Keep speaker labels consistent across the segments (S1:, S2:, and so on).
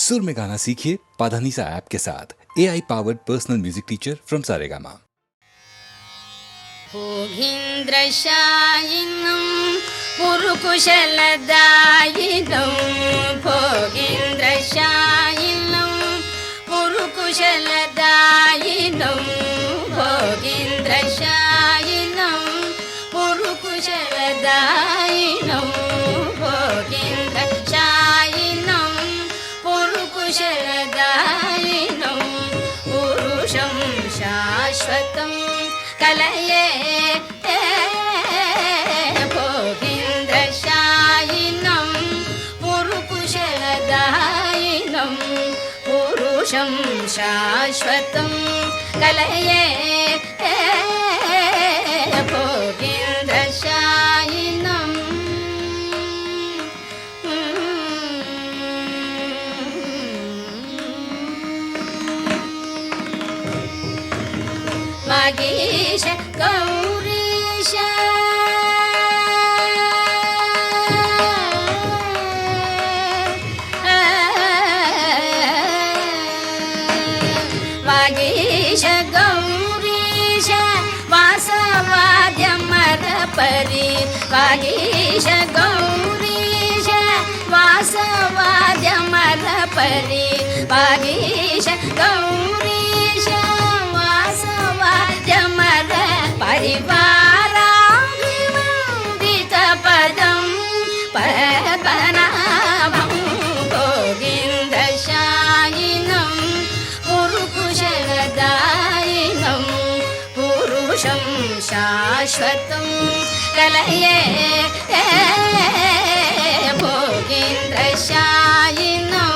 S1: सुर में गाना सीखिए पाधानीसा ऐप के साथ AI powered personal music teacher from Saregama.
S2: भोगीन्द्रशायिनं पुरुकुशलदायिनं भोगीन्द्रशायिनं पुरुकुशलदायिनं भोगीन्द्रशायिनं पुरुकुशलदायिनं भोगीन्द्रशायिनं पुरुकुशलदायिनं पुरुषं शाश्वतं कलये भोगीन्द्रशायिनं पुरुकुशलदायिनं पुरुषं शाश्वतं कलये भोगीन्द्रशायिनं वागीश गौरीश वागीश गौरीश वासवाद्यमरपरि वागीश गौरीश वासवाद्यमरपरि वागीश गौरीश वासवाद्यमर परिवाराभिवन्दितपदं पद्मनाभं भोगीन्द्रशायिनं पुरुकुशलदायिनं पुरुषं शाश्वतं कलये भोगीन्द्रशायिनं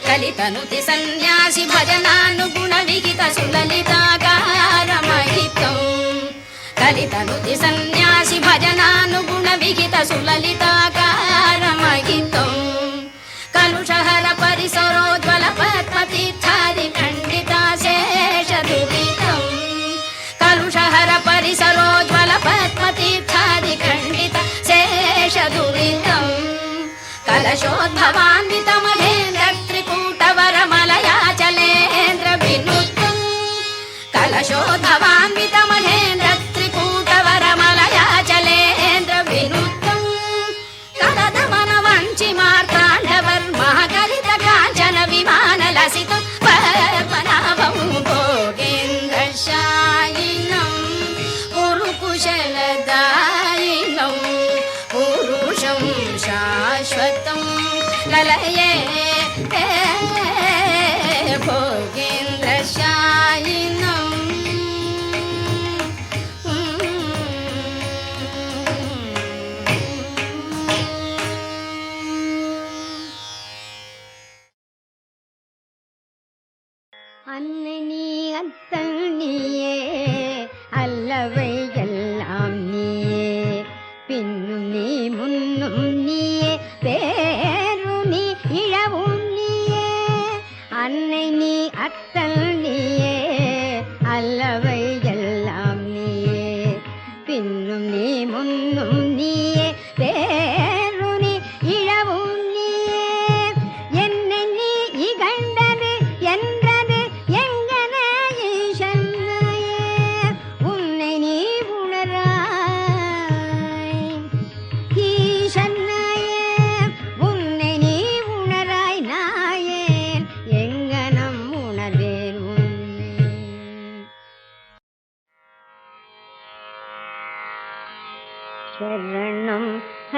S2: कलितनुति सन्न्यासि भजनानुगुण विहित सुललितागारमहितं कलितनुति सन्न्यासि भजनानुगुण विहित सुललितागारमहितं कलुषहर परिसरोज्ज्वल पद्मतीर्थादि खण्डिता शेषदुरितं कलुषहर परिसरोज्ज्वल पद्मतीर्थादि खण्डिता शेषदुरितं कलशोद्भवान्वितमहेन्द्र त्रिकूटवरमलयाचलेन्द्र विनुतं कलशोद्भवान्वितमहेन्द्र त्रिकूटवरमलयाचलेन्द्र विनुतं कलदमनवञ्चिमार्ताण्डवर्मः कलित काञ्चन विमानलसितं पद्मनाभं भोगीन्द्रशायिनं पुरुकुशलदायिनं पुरुषं शाश्वतं ललये भोगीन्द्रशायिनं
S3: அன்னை நீ அத்தல் நீயே அல்லவை எல்லாம் நீயே பின்னும் நீ முன்னும் நீயே பேரும் நீ இழவும் நீயே அன்னை நீ அத்தல் நீயே அல்லவை எல்லாம் நீயே பின்னும் நீ முன்னும் நீயே பேரும் நீ இழவும் நீயே என்னை நீ இகழ்ந்தது என்றது எங்கன ஈசன்னையே உன்னை நீ உணராய் ஈசன்னையே உன்னை நீ உணராய் நாயேன் எங்கனம் உணர்வேன் உன்னை சரணம்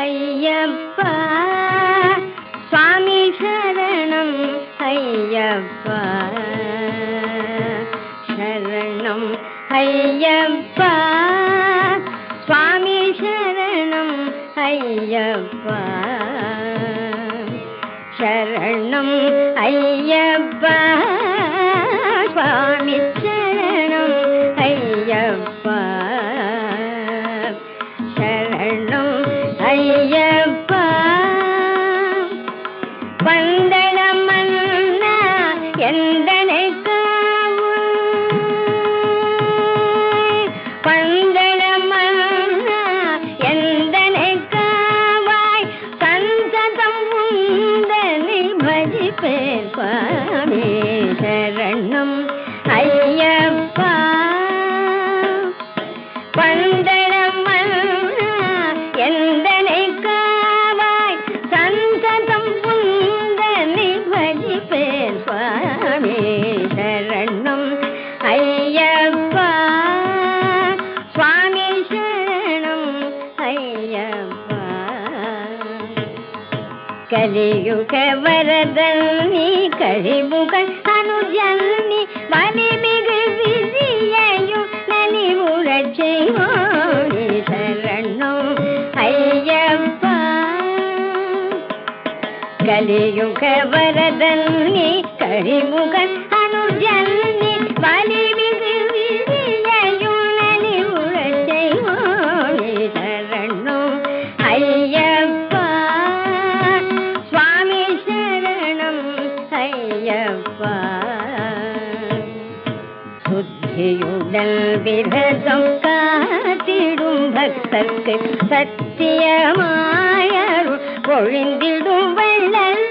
S3: ஐயப்பா சுவாமி சரணம் ஐயப்பா சரணம் ஐயப்பா சுவாமி சரணம் ஐயப்பா சரணம் ஐயப்பா சுவாமி சரணம் ஐயப்பா சரணம் ஐயப்பா வந்தளம் மன்னா எந்தனை காவும் வந்தளம் பந்தளம் எந்தனை காவாய் சந்ததம் உந்தனை பஜிப்பேன் சுவாமி சரணம் ஐயப்பா சுவாமி சரணம் ஐயப்பா கலியுக வரதன் நீ கழிமுகன் அனுஜன்னி வலிமிகு விதியையும் நலிவுறச் செய்வோனி சரணம் ஐயப்பா கலியுக வரதன் நீ கழிமுகன் அனுஜன்னி வலிமிகு விதியையும் நலிவுறச் செய்வோனி சரணம் ஐயப்பா சுவாமி சரணம் ஐயப்பா சுத்தியுடல் விரதம் காத்திடும் பக்தர்க்கு சத்தியமாயருள் பொழிந்திடும் வள்ளல்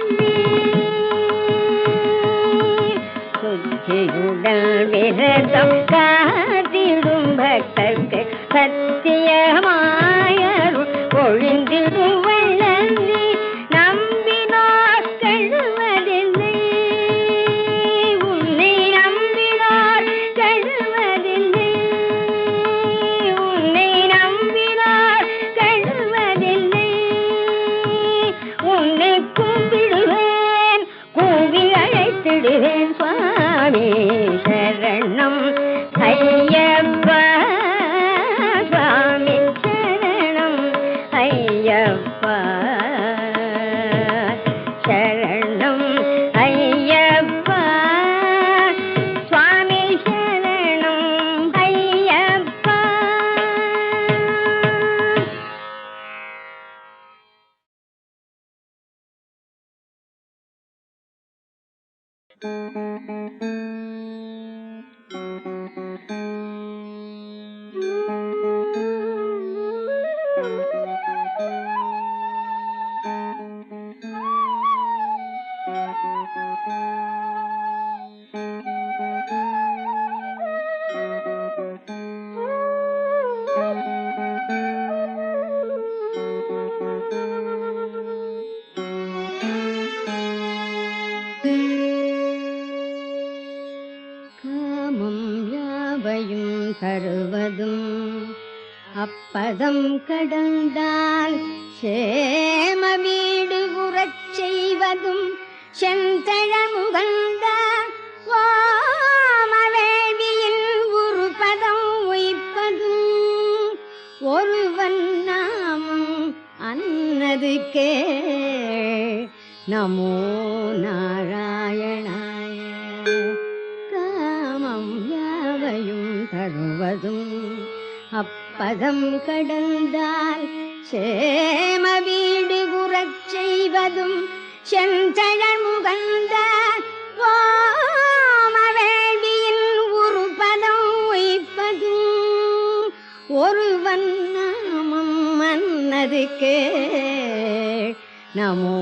S3: சுத்தியுடல் விரதம் காத்திடும் பக்தர்க்கு சத்தியமாயருள் பொழிந்திடும் வள்ளல் நம்பினார் கழுவதில்லை உன்னை நம்பினார் கழுவதில்லை உன்னை நம்பினார் கழுவதில்லை உன்னை கும்பிடுவேன் கூவி அழைத்திடுவேன் சுவாமி சரணம் ஐயப்பா சுவாமி சரணம் ஐயப்பா சரணம் ஐயப்பா சுவாமி சரணம் ஐயப்பா காமம் யாவையும் தருவதும் அப்பதம் கடந்தால் சேம வீடு உறச் செய்வதும் செந்தழமுகந்தால் ஓமவேள்வியின் உருபதம் உய்ப்பதும் ஒருவன் நாமம் அன்னதுக்கே நமோ நாராயணாய காமம் யாவையும் தருவதும் அப்பதம் கடந்தால் சேம வீடு உறச் செய்வதும் செந்தழல் முகந்த ஓமவேள்வியின் உருபதம் உய்ப்பதும் ஒருவன் நாமம் மன்னதுக்கே நமோ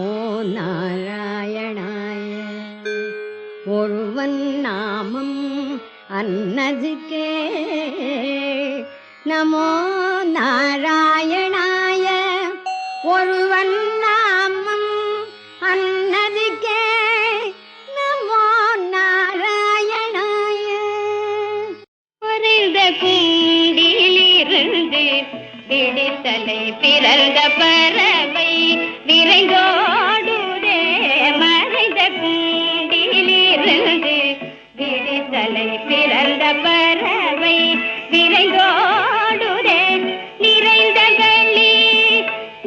S3: நாராயணாய ஒருவன் நாமம் அன்னதுக்கே நமோ நாராயணாய ஒருவன் நாமம் அன்னதுக்கே நமோ நாராயணாய பொருந்த கூண்டிலிருந்து பிடித்தலை பிறந்த பறவை விரைந்தோடுதே மறைந்த கூண்டிலிருந்து விடித்தலை பிறந்த பறவை விரைந்தோடுதே நிறைந்த வெள்ளி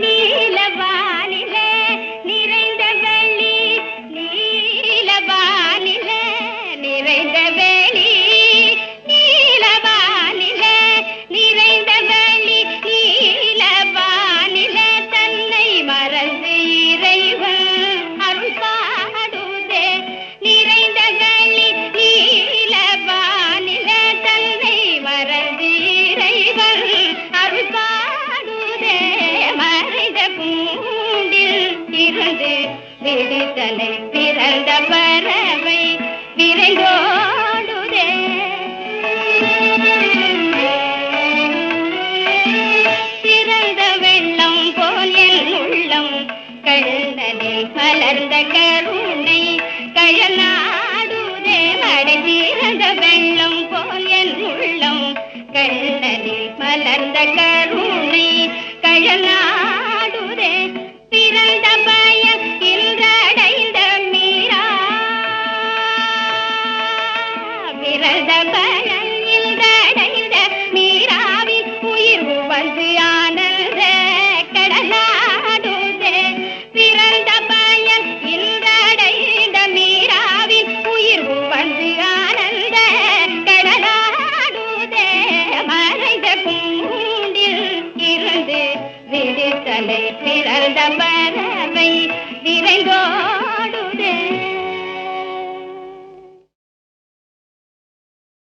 S3: நீலவானிலே நிறைந்த வெள்ளி நீலவானிலே நிறைந்த வெளி நீலவானிலே நிறைந்த வெள்ளி நீலவானிலே தன்னை மறந்து இறைவன் அருள் பாடுதே நிறைந்த வெள்ளி நீலவானிலே தன்னை மறந்து இறைவன் அருள் பாடுதே மறைந்த பூண்டில் இருந்து விடுதலை பிறந்த பறவை விரைந்தோடுதே மலர்ந்த கருணை கழலாடுதே மடைந்திருந்த வெள்ளம் போல் என் உள்ளம் கண்ணனில் மலர்ந்த கருணை கழலாடுதே பிறந்த பயன் இன்றடைந்த மீரா பிறந்த பயன் இன்றடைந்த மீராவின் உயிர் வந்து ஆனந்த கடலாடுதே பிறந்த பயன் இன்றடைந்த மீராவின் உயிர் வந்து ஆனந்த கடலாடுதே மறைந்த கூண்டில் இருந்து விடுதலை பிறந்த பறவை விரைந்தோடுதே